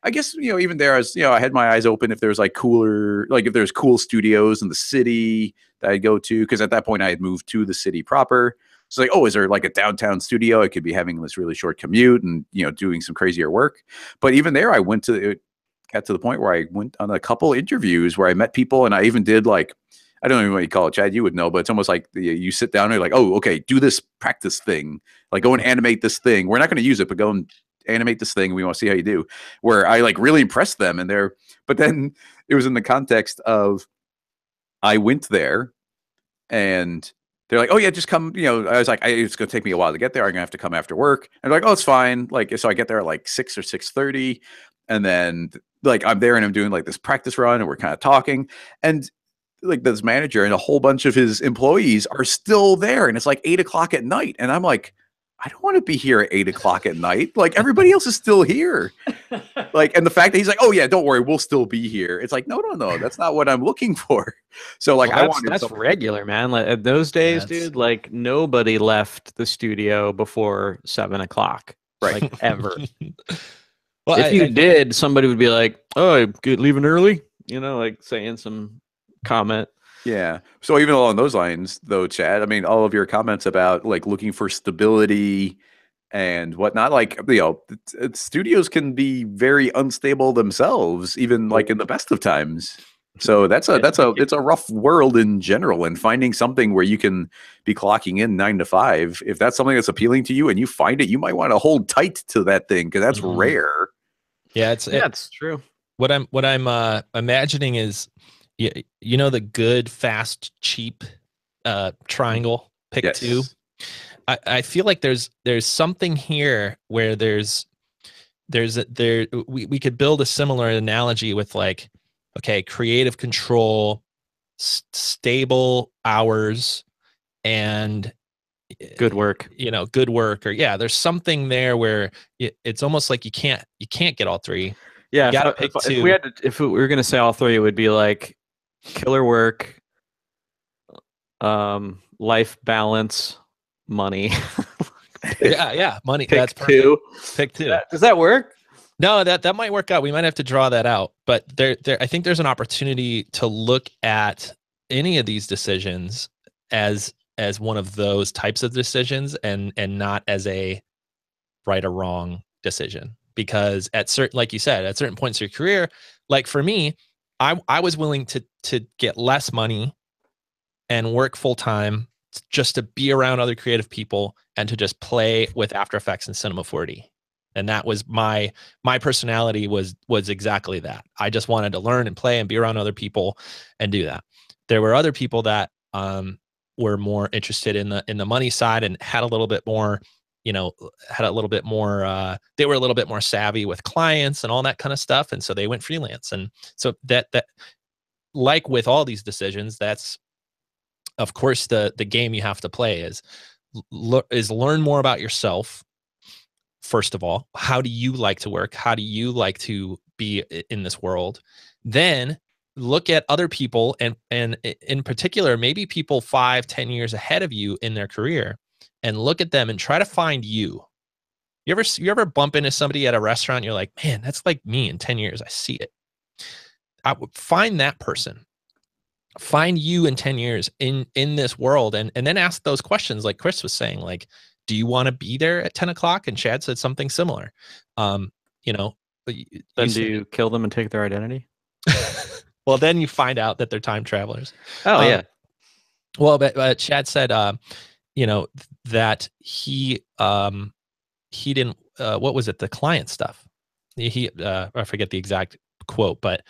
I guess, even there, I had my eyes open if there was like if there's cool studios in the city that I'd go to, because at that point I had moved to the city proper. So like, oh, is there like a downtown studio? I could be having this really short commute and, doing some crazier work. But even there, I got to the point where I went on a couple interviews where I met people, and I even did like, I don't know what you call it, Chad, you would know, but it's almost like you sit down and you're like, oh, okay, do this practice thing. Like go and animate this thing. We're not going to use it, but go and animate this thing. We want to see how you do. Where I like really impressed them, but then it was in the context of I went there and they're like, oh yeah, just come. I was like, it's going to take me a while to get there. I'm going to have to come after work. And they're like, oh, it's fine. Like, so I get there at like 6 or 6:30, and then like I'm there and I'm doing like this practice run, and we're kind of talking, and like this manager and a whole bunch of his employees are still there, and it's like 8 o'clock at night, and I'm like, I don't want to be here at 8 o'clock at night. Like everybody else is still here. Like, and the fact that he's like, oh yeah, don't worry, we'll still be here. It's like, no, that's not what I'm looking for. So like, that's regular, man. Like those days, dude, like nobody left the studio before 7 o'clock, right? Like ever. Well, if you did, somebody would be like, oh, leaving early, like saying some comment. Yeah. So even along those lines, though, Chad, I mean, all of your comments about like looking for stability and whatnot, like, studios can be very unstable themselves, even like in the best of times. So it's a rough world in general, and finding something where you can be clocking in 9 to 5, if that's something that's appealing to you and you find it, you might want to hold tight to that thing, because that's rare. Yeah, it's true. What I'm imagining is, the good, fast, cheap triangle, pick yes. 2. I feel like there's something here where we could build a similar analogy with like, okay, creative control, stable hours, and good work. Good work, or there's something there where it's almost like you can't get all 3. Yeah, you gotta pick 2. If we were gonna say all 3, it would be like killer work, life balance, money. yeah, money. That's perfect. 2. Pick 2. Does that work? No, that might work out. We might have to draw that out. But I think there's an opportunity to look at any of these decisions as one of those types of decisions, and not as a right or wrong decision. Because like you said, at certain points in your career, like for me, I was willing to get less money and work full time just to be around other creative people and to just play with After Effects and Cinema 4D. And that was my personality was exactly that. I just wanted to learn and play and be around other people and do that. There were other people that were more interested in the money side and had a little bit more, they were a little bit more savvy with clients and all that kind of stuff. And so they went freelance. And so that like with all these decisions, that's of course the game you have to play is learn more about yourself. First of all, how do you like to work? How do you like to be in this world? Then look at other people, and in particular, maybe people 5-10 years ahead of you in their career, and look at them and try to find you. You ever bump into somebody at a restaurant? You're like, man, that's like me in 10 years. I see it. I would find that person. Find you in 10 years in this world, and then ask those questions like Chris was saying, like, do you want to be there at 10 o'clock? And Chad said something similar. You know, then do you kill them and take their identity? Well, then you find out that they're time travelers. Oh, yeah. Well, but Chad said, you know, that he didn't, what was it? The client stuff. I forget the exact quote, but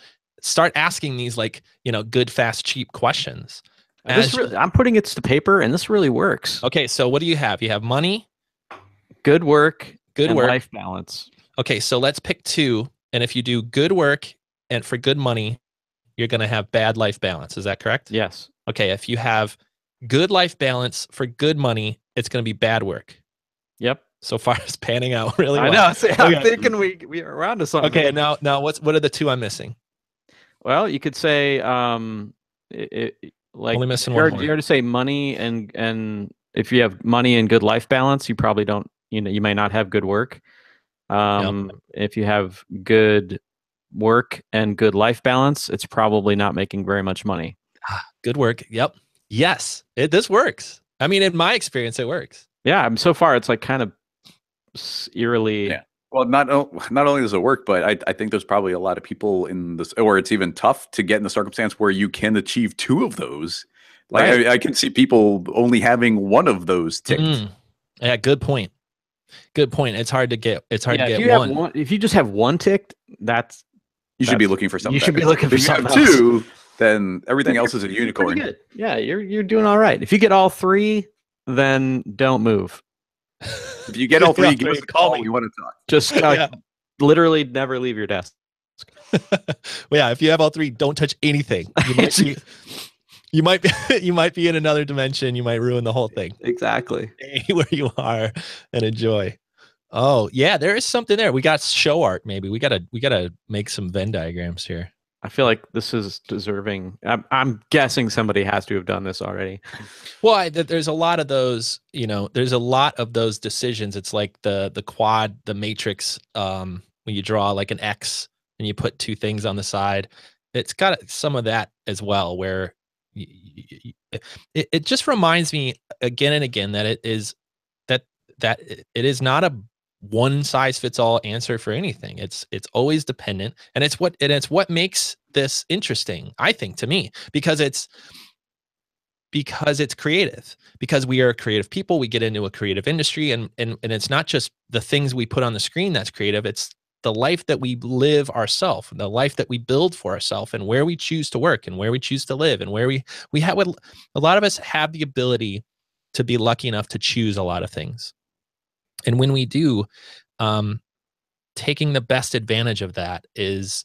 start asking these, like, you know, good, fast, cheap questions. I'm putting it to paper, and this really works. Okay, so what do you have? You have money, good work, and life balance. Okay, so let's pick two. And if you do good work and for good money, you're going to have bad life balance. Is that correct? Yes. Okay, if you have good life balance for good money, it's going to be bad work. Yep. So far, it's panning out really well. I know. See, I'm thinking we are around to something. Okay, now what are the two I'm missing? Well, you could say like only missing one. You're to say money, and if you have money and good life balance, you probably don't. You know, you may not have good work. If you have good work and good life balance, it's probably not making very much money. Good work. Yep. Yes. This works. I mean, in my experience, it works. Yeah. So far, it's like kind of eerily. Yeah. Well, not only does it work, but I think there's probably a lot of people in this, or it's even tough to get in the circumstance where you can achieve two of those. Like, right. I can see people only having one of those ticked. Yeah, good point. Good point. It's hard to get. It's hard to get one. If you just have one ticked, you should be looking for something. You should be looking for something else. If you have two, then everything else is a unicorn. Good. Yeah, you're doing all right. If you get all three, then don't move. If you get all three, give us a call. We want to talk. Just literally never leave your desk. Well, yeah, if you have all three, don't touch anything. You might be in another dimension. You might ruin the whole thing. Exactly. Stay where you are and enjoy. Oh yeah, there is something there. We got show art. Maybe we gotta make some Venn diagrams here. I feel like this is deserving. I'm guessing somebody has to have done this already. Well, there's a lot of those. You know, there's a lot of those decisions. It's like the quad, the matrix. When you draw like an X and you put two things on the side, it's got some of that as well. Where it just reminds me again and again that it is not a one size fits all answer for anything. It's always dependent, and it's what makes this interesting, I think, to me, because it's creative, because we are creative people. We get into a creative industry, and it's not just the things we put on the screen that's creative. It's the life that we live ourselves, the life that we build for ourselves, and where we choose to work and where we choose to live, and where we have, a lot of us have the ability to be lucky enough to choose a lot of things. And when we do, taking the best advantage of that is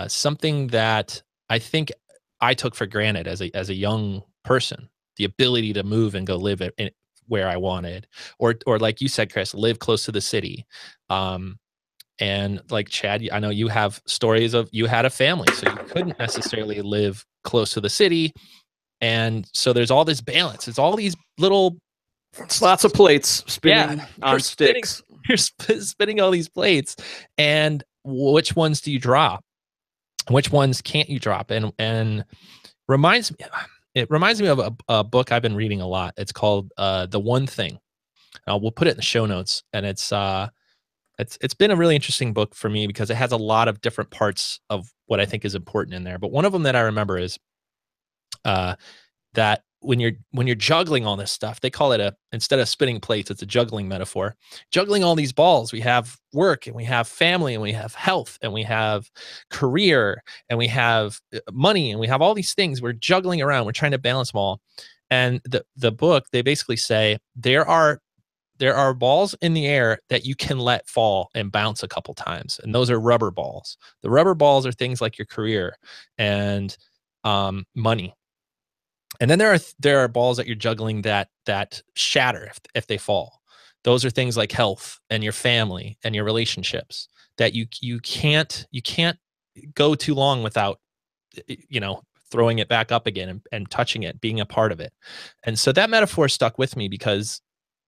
something that I think I took for granted as a young person, the ability to move and go live where I wanted, or like you said, Chris, live close to the city. And like Chad, I know you have stories of you had a family, so you couldn't necessarily live close to the city. And so there's all this balance. It's all these little, it's lots of plates spinning on sticks. You're spinning all these plates, and which ones do you drop? Which ones can't you drop? And it reminds me of a book I've been reading a lot. It's called The One Thing. We'll put it in the show notes, and it's been a really interesting book for me because it has a lot of different parts of what I think is important in there. But one of them that I remember is that when you're juggling all this stuff, they call it instead of spinning plates, it's a juggling metaphor. Juggling all these balls, we have work, and we have family, and we have health, and we have career, and we have money, and we have all these things. We're juggling around. We're trying to balance them all. And the book, they basically say there are balls in the air that you can let fall and bounce a couple times, and those are rubber balls. The rubber balls are things like your career and money. And then there are balls that you're juggling that shatter if they fall. Those are things like health and your family and your relationships that you can't go too long without throwing it back up again and touching it, being a part of it. And so that metaphor stuck with me because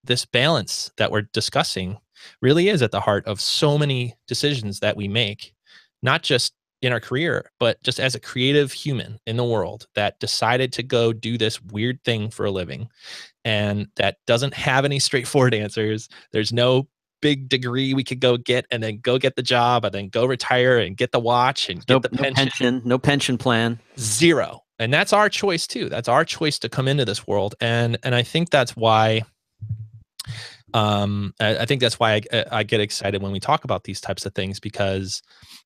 this balance that we're discussing really is at the heart of so many decisions that we make, not just in our career, but just as a creative human in the world that decided to go do this weird thing for a living, and that doesn't have any straightforward answers. There's no big degree we could go get and then go get the job and then go retire and get the watch and get the pension. No pension plan. Zero. And that's our choice too. That's our choice to come into this world. And I think that's why I think that's why I get excited when we talk about these types of things, because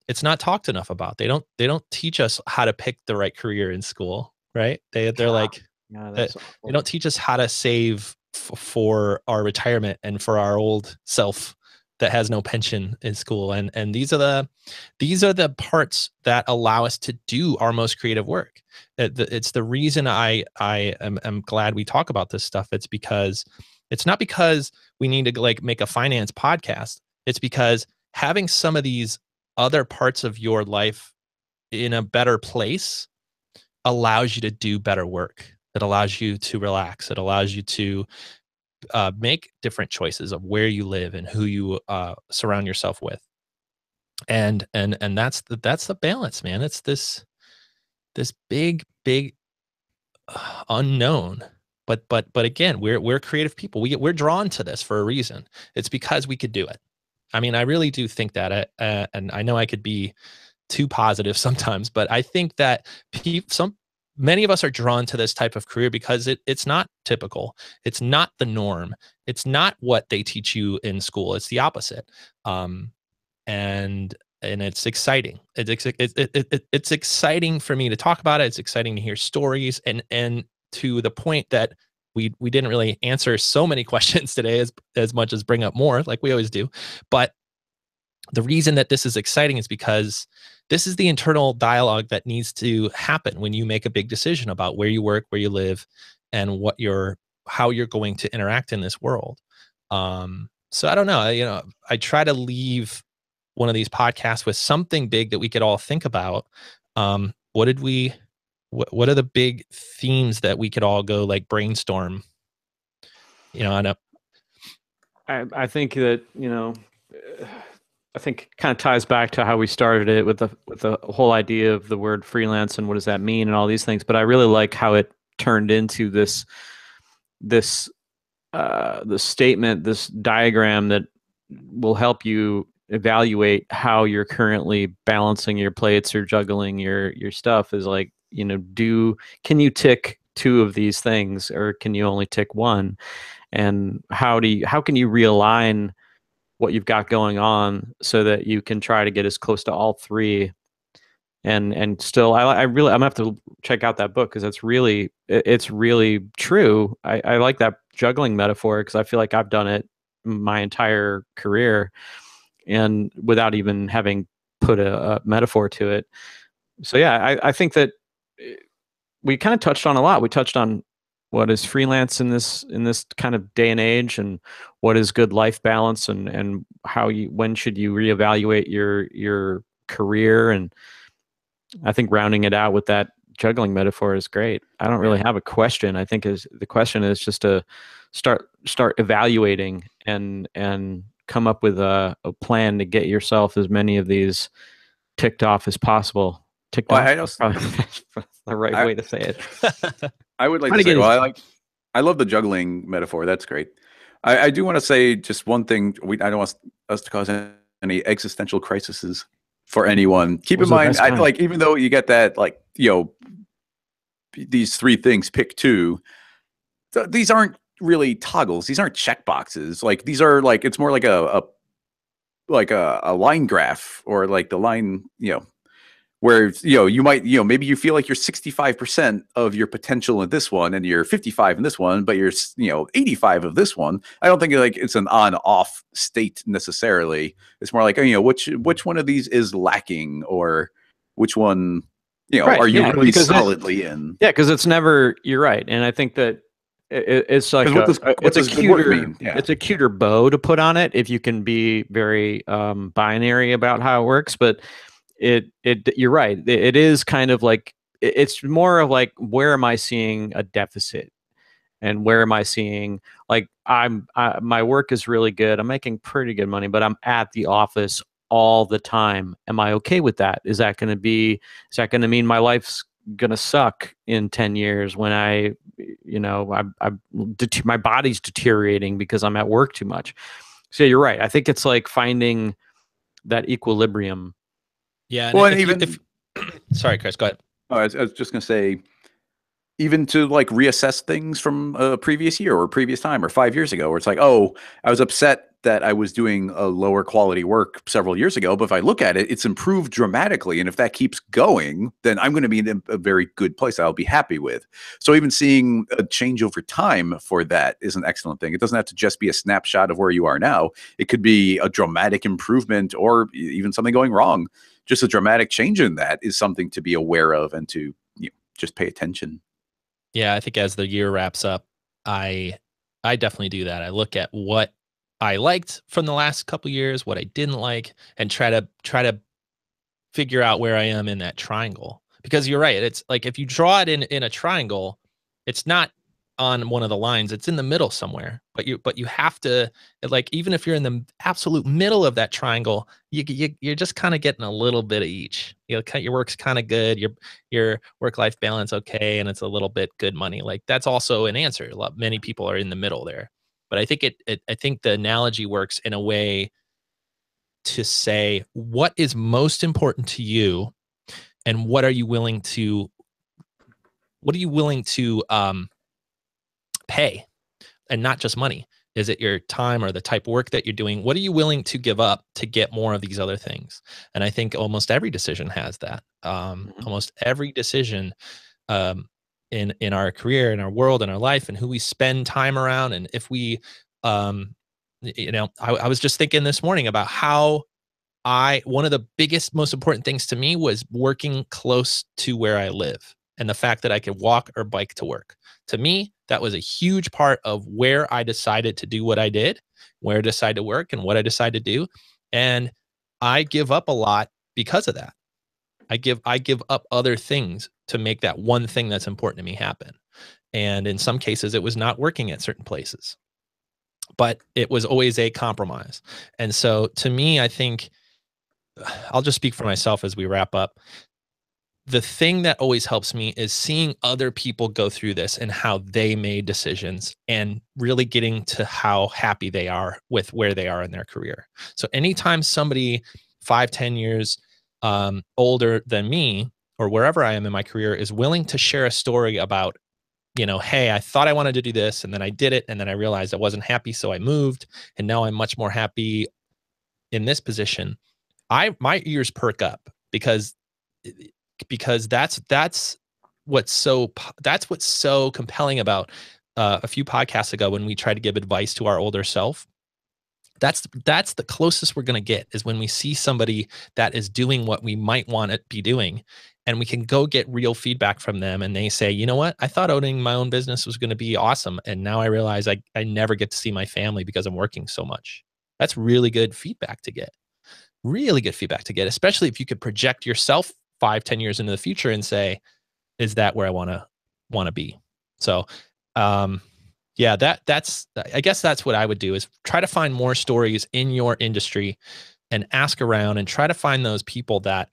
it's not talked enough about. They don't teach us how to pick the right career in school, right? They're like, they don't teach us how to save for our retirement and for our old self that has no pension in school. And these are the parts that allow us to do our most creative work. It's the reason I am glad we talk about this stuff. It's not because we need to like make a finance podcast. It's because having some of these other parts of your life in a better place allows you to do better work. It allows you to relax. It allows you to make different choices of where you live and who you surround yourself with. And that's the balance, man. It's this big unknown. But again, we're creative people. We're drawn to this for a reason. It's because we could do it. I mean, I really do think that, and I know I could be too positive sometimes, but I think that many of us are drawn to this type of career because it's not typical. It's not the norm. It's not what they teach you in school. It's the opposite. And it's exciting. It's exciting for me to talk about it. It's exciting to hear stories, and to the point that we didn't really answer so many questions today as much as bring up more, like we always do. But the reason that this is exciting is because this is the internal dialogue that needs to happen when you make a big decision about where you work, where you live, and how you're going to interact in this world. So I don't know, I try to leave one of these podcasts with something big that we could all think about. What are the big themes that we could all go like brainstorm? I think that, I think kind of ties back to how we started it with the whole idea of the word freelance and what does that mean and all these things. But I really like how it turned into this statement, this diagram that will help you evaluate how you're currently balancing your plates or juggling your stuff. Is like, can you tick two of these things, or can you only tick one? And how can you realign what you've got going on so that you can try to get as close to all three? And still, I'm gonna have to check out that book, because it's really true. I like that juggling metaphor, because I feel like I've done it my entire career, and without even having put a metaphor to it. So yeah, I think that we kind of touched on a lot. We touched on what is freelance in this kind of day and age, and what is good life balance, and when should you reevaluate your career. And I think rounding it out with that juggling metaphor is great. I don't really have a question. I think the question is just to start evaluating and come up with a plan to get yourself as many of these ticked off as possible. Ticked off is probably the right way to say it. I would like to say, I love the juggling metaphor. That's great. I do want to say just one thing. I don't want us to cause any existential crises for anyone. Keep in mind, even though you get that, these three things, pick two, these aren't really toggles. These aren't check boxes. Like, these are it's more like a line graph, or like the line, where you might maybe you feel like you're 65% of your potential in this one, and you're 55 in this one, but you're 85 of this one. I don't think it's an on-off state necessarily. It's more like, which one of these is lacking, or which one right, are you really solidly in? Yeah, because it's never, you're right, and I think that it's like it's a cuter bow to put on it if you can be very binary about how it works. But you're right. It is kind of like it's more of like, where am I seeing a deficit? And where am I seeing, like, my work is really good. I'm making pretty good money, but I'm at the office all the time. Am I okay with that? Is that going to mean my life's going to suck in 10 years when my body's deteriorating because I'm at work too much? So you're right. I think it's like finding that equilibrium. Yeah. Well, And and even sorry, Chris, go ahead. I was just going to say, even to like reassess things from a previous year or previous time or 5 years ago, where it's like, oh, I was upset that I was doing a lower quality work several years ago, but if I look at it, it's improved dramatically. And if that keeps going, then I'm going to be in a very good place I'll be happy with. So even seeing a change over time for that is an excellent thing. It doesn't have to just be a snapshot of where you are now. It could be a dramatic improvement or even something going wrong. Just a dramatic change in that is something to be aware of and to just pay attention. Yeah, I think as the year wraps up, I definitely do that. I look at what I liked from the last couple years, what I didn't like, and try to figure out where I am in that triangle. Because you're right, it's like if you draw it in a triangle, it's not on one of the lines, it's in the middle somewhere. But you have to, like, even if you're in the absolute middle of that triangle, you're just kind of getting a little bit of each. Your work's kind of good, your work-life balance okay, and it's a little bit good money. Like, that's also an answer. Many people are in the middle there. But I think I think the analogy works in a way to say, what is most important to you, and what are you willing to pay, and not just money. Is it your time or the type of work that you're doing? What are you willing to give up to get more of these other things? And I think almost every decision has that. Almost every decision in our career, in our world, in our life, and who we spend time around, and if we, I was just thinking this morning about how one of the biggest, most important things to me was working close to where I live, and the fact that I could walk or bike to work. To me, that was a huge part of where I decided to do what I did, where I decided to work, and what I decided to do. And I give up a lot because of that. I give up other things to make that one thing that's important to me happen. And in some cases, it was not working at certain places, but it was always a compromise. And so to me, I think, I'll just speak for myself as we wrap up. The thing that always helps me is seeing other people go through this and how they made decisions, and really getting to how happy they are with where they are in their career. So anytime somebody 5-10 years older than me, or wherever I am in my career, is willing to share a story about, hey, I thought I wanted to do this, and then I did it, and then I realized I wasn't happy, so I moved, and now I'm much more happy in this position. My ears perk up, because that's what's so compelling about a few podcasts ago when we tried to give advice to our older self. That's the closest we're going to get, is when we see somebody that is doing what we might want to be doing, and we can go get real feedback from them, and they say, you know what, I thought owning my own business was going to be awesome, and now I realize I never get to see my family because I'm working so much. That's really good feedback to get. Really good feedback to get, especially if you could project yourself 5-10 years into the future and say, is that where I want to be? So, yeah, that's, I guess that's what I would do, is try to find more stories in your industry and ask around and try to find those people that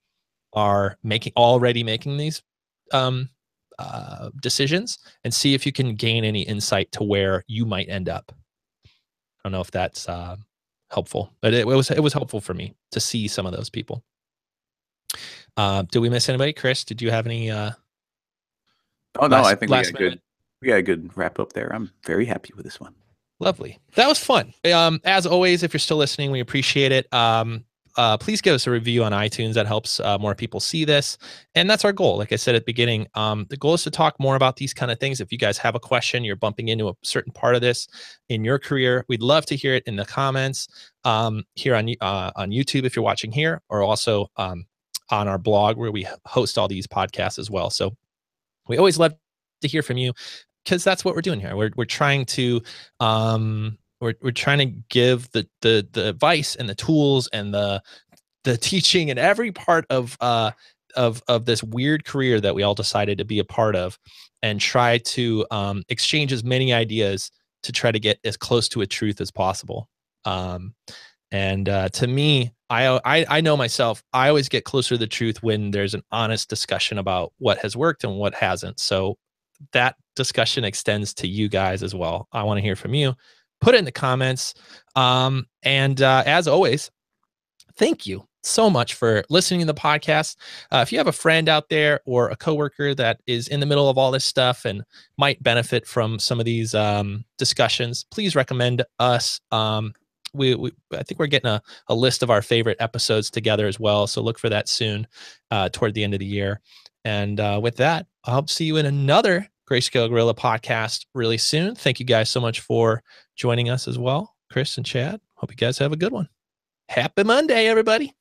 are already making these decisions, and see if you can gain any insight to where you might end up. I don't know if that's helpful, but it was helpful for me to see some of those people. Did we miss anybody? Chris, did you have any Oh no, I think we got a good wrap up there. I'm very happy with this one. Lovely. That was fun. As always, if you're still listening, we appreciate it. Please give us a review on iTunes. That helps more people see this. And that's our goal. Like I said at the beginning, the goal is to talk more about these kind of things. If you guys have a question, you're bumping into a certain part of this in your career, we'd love to hear it in the comments here on YouTube if you're watching here, or also on our blog where we host all these podcasts as well. So we always love to hear from you, because that's what we're doing here. We're trying to we're trying to give the advice and the tools and the teaching and every part of of this weird career that we all decided to be a part of, and try to exchange as many ideas to try to get as close to a truth as possible. And to me, I know myself, I always get closer to the truth when there's an honest discussion about what has worked and what hasn't. So that discussion extends to you guys as well. I want to hear from you. Put it in the comments. And as always, thank you so much for listening to the podcast. If you have a friend out there or a coworker that is in the middle of all this stuff and might benefit from some of these discussions, please recommend us. I think we're getting a list of our favorite episodes together as well. So look for that soon toward the end of the year. And with that, I hope to see you in another Greyscalegorilla podcast really soon. Thank you guys so much for joining us as well. Chris and Chad, hope you guys have a good one. Happy Monday, everybody.